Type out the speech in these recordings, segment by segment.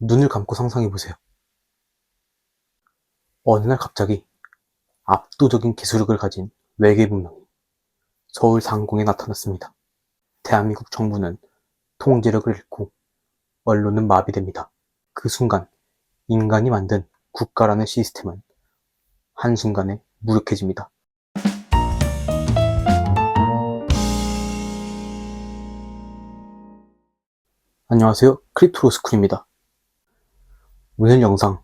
눈을 감고 상상해보세요. 어느 날 갑자기 압도적인 기술력을 가진 외계 문명이 서울 상공에 나타났습니다. 대한민국 정부는 통제력을 잃고 언론은 마비됩니다. 그 순간 인간이 만든 국가라는 시스템은 한순간에 무력해집니다. 안녕하세요. 크립토로스쿨입니다. 오늘 영상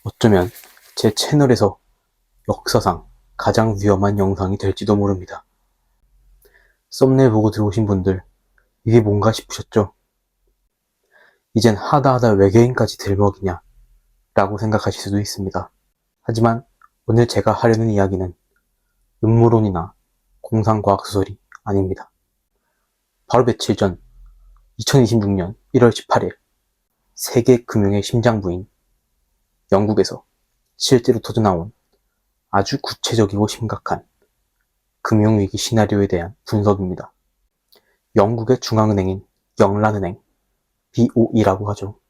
어쩌면 제 채널에서 역사상 가장 위험한 영상이 될지도 모릅니다. 썸네일 보고 들어오신 분들 이게 뭔가 싶으셨죠? 이젠 하다하다 외계인까지 들먹이냐 라고 생각하실 수도 있습니다. 하지만 오늘 제가 하려는 이야기는 음모론이나 공상과학소설이 아닙니다. 바로 며칠 전 2026년 1월 18일 세계 금융의 심장부인 영국에서 실제로 터져나온 아주 구체적이고 심각한 금융위기 시나리오에 대한 분석입니다. 영국의 중앙은행인 영란은행 BOE라고 하죠.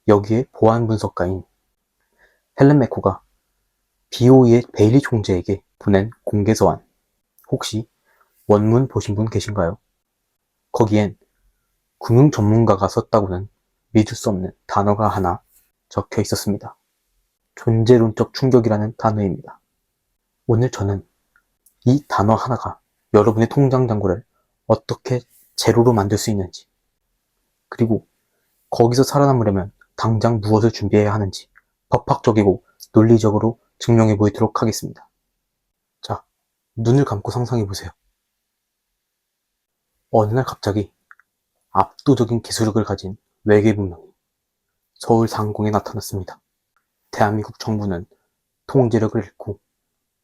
여기에 보안 분석가인 헬렌 매코가 BOE의 베일리 총재에게 보낸 공개서안, 혹시 원문 보신 분 계신가요? 거기엔 금융 전문가가 썼다고는 믿을 수 없는 단어가 하나 적혀 있었습니다. 존재론적 충격이라는 단어입니다. 오늘 저는 이 단어 하나가 여러분의 통장 잔고를 어떻게 제로로 만들 수 있는지, 그리고 거기서 살아남으려면 당장 무엇을 준비해야 하는지 법학적이고 논리적으로 증명해 보이도록 하겠습니다. 자, 눈을 감고 상상해 보세요. 어느 날 갑자기 압도적인 기술력을 가진 외계 문명이 서울 상공에 나타났습니다. 대한민국 정부는 통제력을 잃고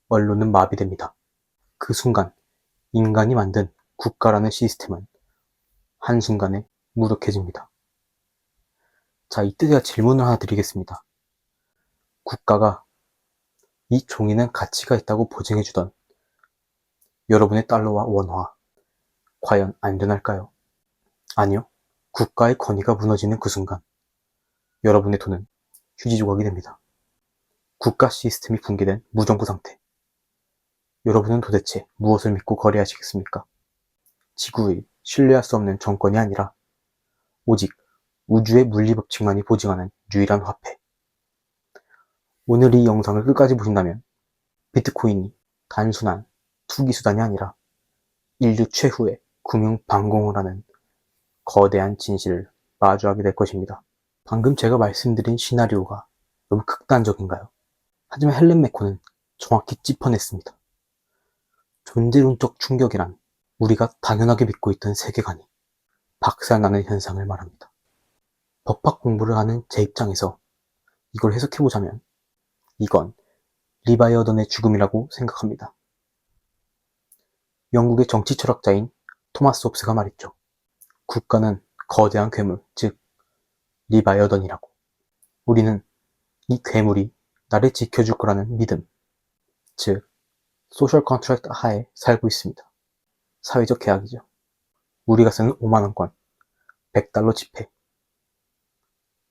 언론은 마비됩니다. 그 순간 인간이 만든 국가라는 시스템은 한순간에 무력해집니다. 자, 이때 제가 질문을 하나 드리겠습니다. 국가가 이 종이는 가치가 있다고 보증해주던 여러분의 달러와 원화, 과연 안전할까요? 아니요. 국가의 권위가 무너지는 그 순간 여러분의 돈은 휴지 조각이 됩니다. 국가 시스템이 붕괴된 무정부 상태. 여러분은 도대체 무엇을 믿고 거래하시겠습니까? 지구의 신뢰할 수 없는 정권이 아니라 오직 우주의 물리법칙만이 보증하는 유일한 화폐. 오늘 이 영상을 끝까지 보신다면 비트코인이 단순한 투기수단이 아니라 인류 최후의 금융방공을 하는 거대한 진실을 마주하게 될 것입니다. 방금 제가 말씀드린 시나리오가 너무 극단적인가요? 하지만 헬렌 매코는 정확히 짚어냈습니다. 존재론적 충격이란 우리가 당연하게 믿고 있던 세계관이 박살나는 현상을 말합니다. 법학 공부를 하는 제 입장에서 이걸 해석해보자면 이건 리바이어던의 죽음이라고 생각합니다. 영국의 정치 철학자인 토마스 홉스가 말했죠. 국가는 거대한 괴물, 즉 리바이어던이라고. 우리는 이 괴물이 나를 지켜줄 거라는 믿음, 즉 소셜 컨트랙트 하에 살고 있습니다. 사회적 계약이죠. 우리가 쓰는 5만원권, 100달러 지폐.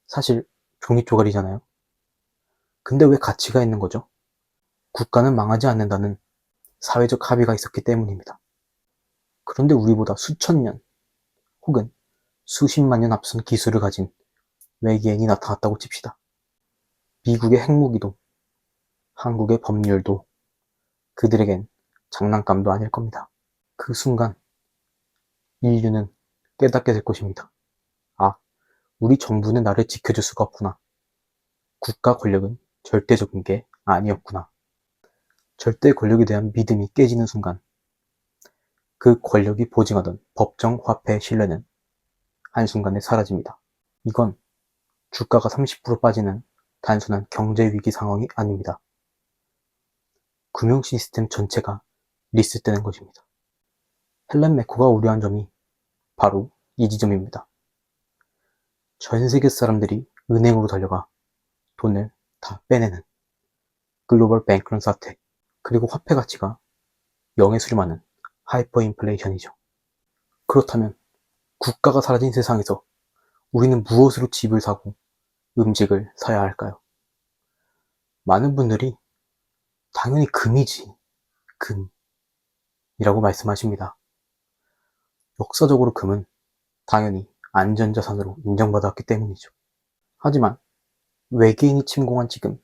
사실 종이 쪼가리잖아요. 근데 왜 가치가 있는 거죠? 국가는 망하지 않는다는 사회적 합의가 있었기 때문입니다. 그런데 우리보다 수천 년 혹은 수십만 년 앞선 기술을 가진 외계인이 나타났다고 칩시다. 미국의 핵무기도 한국의 법률도 그들에겐 장난감도 아닐 겁니다. 그 순간 인류는 깨닫게 될 것입니다. 아, 우리 정부는 나를 지켜줄 수가 없구나. 국가 권력은 절대적인 게 아니었구나. 절대 권력에 대한 믿음이 깨지는 순간 그 권력이 보증하던 법정 화폐의 신뢰는 한순간에 사라집니다. 이건 주가가 30% 빠지는 단순한 경제 위기 상황이 아닙니다. 금융 시스템 전체가 리셋되는 것입니다. 헬렌 매코가 우려한 점이 바로 이 지점입니다. 전 세계 사람들이 은행으로 달려가 돈을 다 빼내는 글로벌 뱅크런 사태, 그리고 화폐 가치가 0에 수렴하는 하이퍼 인플레이션이죠. 그렇다면 국가가 사라진 세상에서 우리는 무엇으로 집을 사고 음식을 사야 할까요? 많은 분들이 당연히 금이지, 금이라고 말씀하십니다. 역사적으로 금은 당연히 안전자산으로 인정받았기 때문이죠. 하지만 외계인이 침공한 지금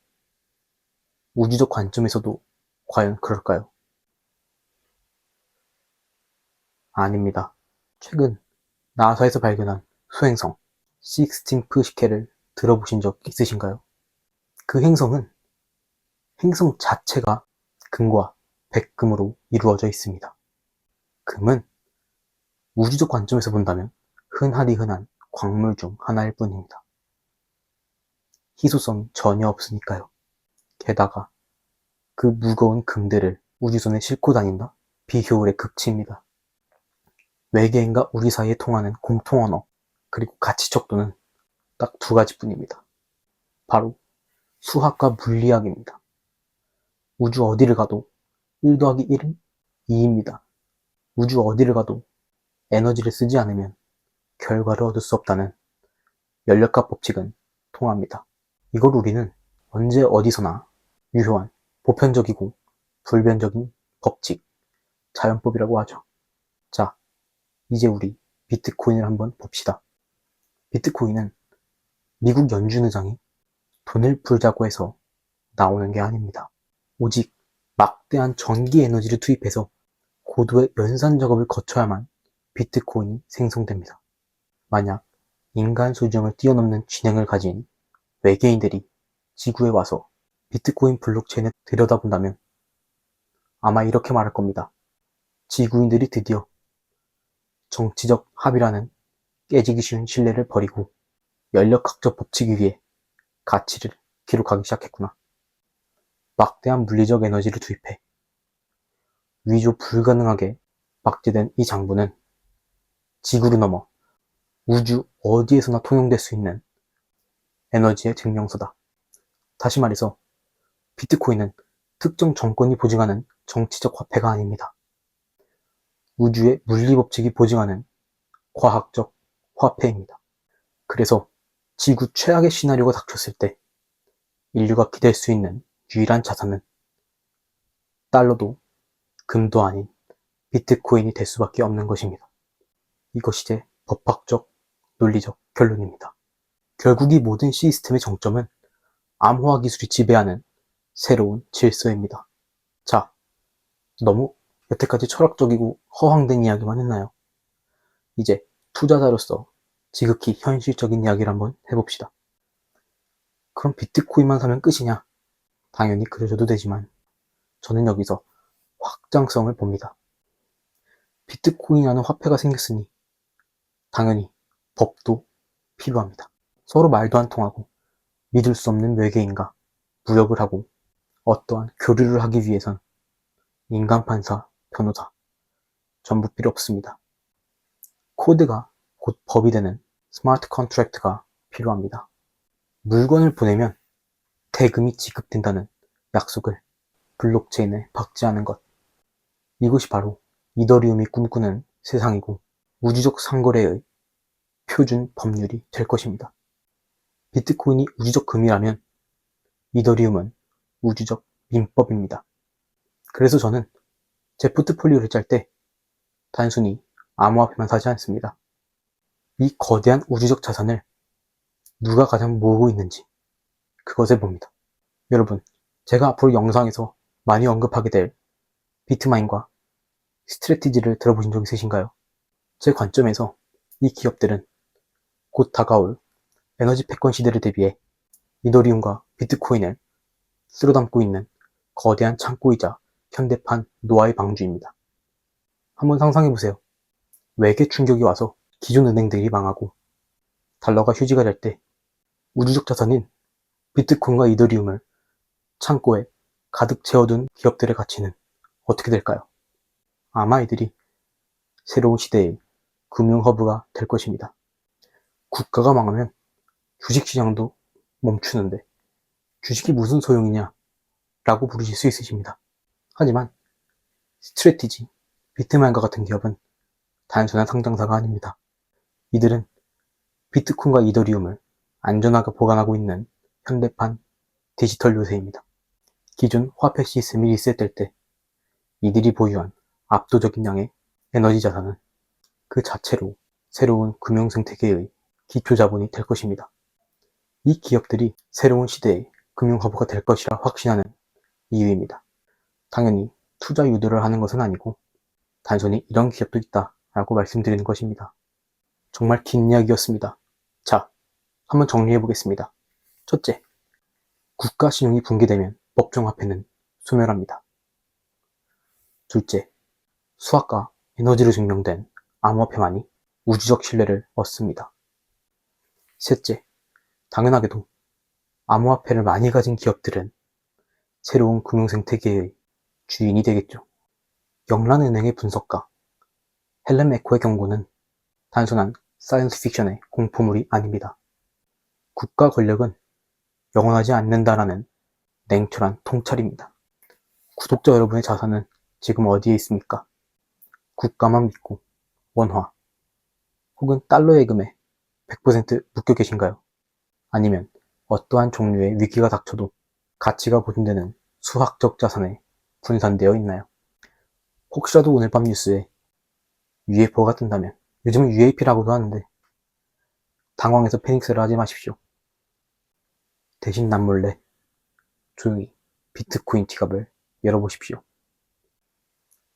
우주적 관점에서도 과연 그럴까요? 아닙니다. 최근 나사에서 발견한 소행성 식스틴 푸시케를 들어보신 적 있으신가요? 그 행성은 행성 자체가 금과 백금으로 이루어져 있습니다. 금은 우주적 관점에서 본다면 흔하디 흔한 광물 중 하나일 뿐입니다. 희소성이 전혀 없으니까요. 게다가 그 무거운 금들을 우주선에 싣고 다닌다? 비효율의 극치입니다. 외계인과 우리 사이에 통하는 공통 언어, 그리고 가치 척도는 딱 두 가지뿐입니다. 바로 수학과 물리학입니다. 우주 어디를 가도 1 더하기 1은 2입니다. 우주 어디를 가도 에너지를 쓰지 않으면 결과를 얻을 수 없다는 연력학 법칙은 통합니다. 이걸 우리는 언제 어디서나 유효한 보편적이고 불변적인 법칙, 자연법이라고 하죠. 자, 이제 우리 비트코인을 한번 봅시다. 비트코인은 미국 연준 의장이 돈을 풀자고 해서 나오는 게 아닙니다. 오직 막대한 전기 에너지를 투입해서 고도의 연산 작업을 거쳐야만 비트코인이 생성됩니다. 만약 인간 수준을 뛰어넘는 지능을 가진 외계인들이 지구에 와서 비트코인 블록체인을 들여다본다면 아마 이렇게 말할 겁니다. 지구인들이 드디어 정치적 합의라는 깨지기 쉬운 신뢰를 버리고 연력학적 법칙 위에 가치를 기록하기 시작했구나. 막대한 물리적 에너지를 투입해 위조 불가능하게 박제된 이 장부는 지구를 넘어 우주 어디에서나 통용될 수 있는 에너지의 증명서다. 다시 말해서 비트코인은 특정 정권이 보증하는 정치적 화폐가 아닙니다. 우주의 물리법칙이 보증하는 과학적 화폐입니다. 그래서 지구 최악의 시나리오가 닥쳤을 때 인류가 기댈 수 있는 유일한 자산은 달러도 금도 아닌 비트코인이 될 수밖에 없는 것입니다. 이것이 제 법학적, 논리적 결론입니다. 결국 이 모든 시스템의 정점은 암호화 기술이 지배하는 새로운 질서입니다. 자, 너무 여태까지 철학적이고 허황된 이야기만 했나요? 이제 투자자로서 지극히 현실적인 이야기를 한번 해봅시다. 그럼 비트코인만 사면 끝이냐? 당연히 그러셔도 되지만 저는 여기서 확장성을 봅니다. 비트코인이라는 화폐가 생겼으니 당연히 법도 필요합니다. 서로 말도 안 통하고 믿을 수 없는 외계인과 무역을 하고 어떠한 교류를 하기 위해선 인간 판사, 변호사 전부 필요 없습니다. 코드가 곧 법이 되는 스마트 컨트랙트가 필요합니다. 물건을 보내면 대금이 지급된다는 약속을 블록체인에 박제하는 것. 이것이 바로 이더리움이 꿈꾸는 세상이고 우주적 상거래의 표준 법률이 될 것입니다. 비트코인이 우주적 금이라면 이더리움은 우주적 민법입니다. 그래서 저는 제 포트폴리오를 짤 때 단순히 암호화폐만 사지 않습니다. 이 거대한 우주적 자산을 누가 가장 모으고 있는지 그것을 봅니다. 여러분, 제가 앞으로 영상에서 많이 언급하게 될 비트마인과 스트래티지를 들어보신 적 있으신가요? 제 관점에서 이 기업들은 곧 다가올 에너지 패권 시대를 대비해 이더리움과 비트코인을 쓸어담고 있는 거대한 창고이자 현대판 노아의 방주입니다. 한번 상상해보세요. 외계 충격이 와서 기존 은행들이 망하고 달러가 휴지가 될 때 우주적 자산인 비트코인과 이더리움을 창고에 가득 채워둔 기업들의 가치는 어떻게 될까요? 아마 이들이 새로운 시대의 금융 허브가 될 것입니다. 국가가 망하면 주식시장도 멈추는데 주식이 무슨 소용이냐 라고 부르실 수 있으십니다. 하지만 스트래티지, 비트마인과 같은 기업은 단순한 상장사가 아닙니다. 이들은 비트코인과 이더리움을 안전하게 보관하고 있는 현대판 디지털 요새입니다. 기존 화폐 시스템이 리셋될 때 이들이 보유한 압도적인 양의 에너지 자산은 그 자체로 새로운 금융 생태계의 기초 자본이 될 것입니다. 이 기업들이 새로운 시대의 금융 허브가 될 것이라 확신하는 이유입니다. 당연히 투자 유도를 하는 것은 아니고 단순히 이런 기업도 있다 라고 말씀드리는 것입니다. 정말 긴 이야기였습니다. 자, 한번 정리해 보겠습니다. 첫째, 국가 신용이 붕괴되면 법정화폐는 소멸합니다. 둘째, 수학과 에너지로 증명된 암호화폐만이 우주적 신뢰를 얻습니다. 셋째, 당연하게도 암호화폐를 많이 가진 기업들은 새로운 금융생태계의 주인이 되겠죠. 영란은행의 분석가 헬렌 메코의 경고는 단순한 사이언스 픽션의 공포물이 아닙니다. 국가 권력은 영원하지 않는다라는 냉철한 통찰입니다. 구독자 여러분의 자산은 지금 어디에 있습니까? 국가만 믿고 원화 혹은 달러 예금에 100% 묶여 계신가요? 아니면 어떠한 종류의 위기가 닥쳐도 가치가 보존되는 수학적 자산에 분산되어 있나요? 혹시라도 오늘 밤 뉴스에 UFO가 뜬다면, 요즘은 UAP라고도 하는데 당황해서 패닉스를 하지 마십시오. 대신 남몰래 조용히 비트코인 지갑을 열어보십시오.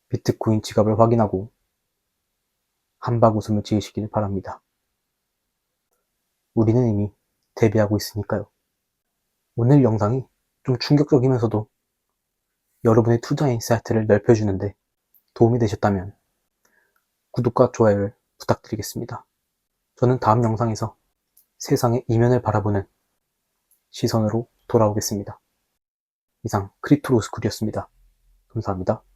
비트코인 지갑을 확인하고 한박 웃음을 지으시길 바랍니다. 우리는 이미 대비하고 있으니까요. 오늘 영상이 좀 충격적이면서도 여러분의 투자 인사이트를 넓혀주는데 도움이 되셨다면 구독과 좋아요를 부탁드리겠습니다. 저는 다음 영상에서 세상의 이면을 바라보는 시선으로 돌아오겠습니다. 이상 크립토로스쿨이었습니다. 감사합니다.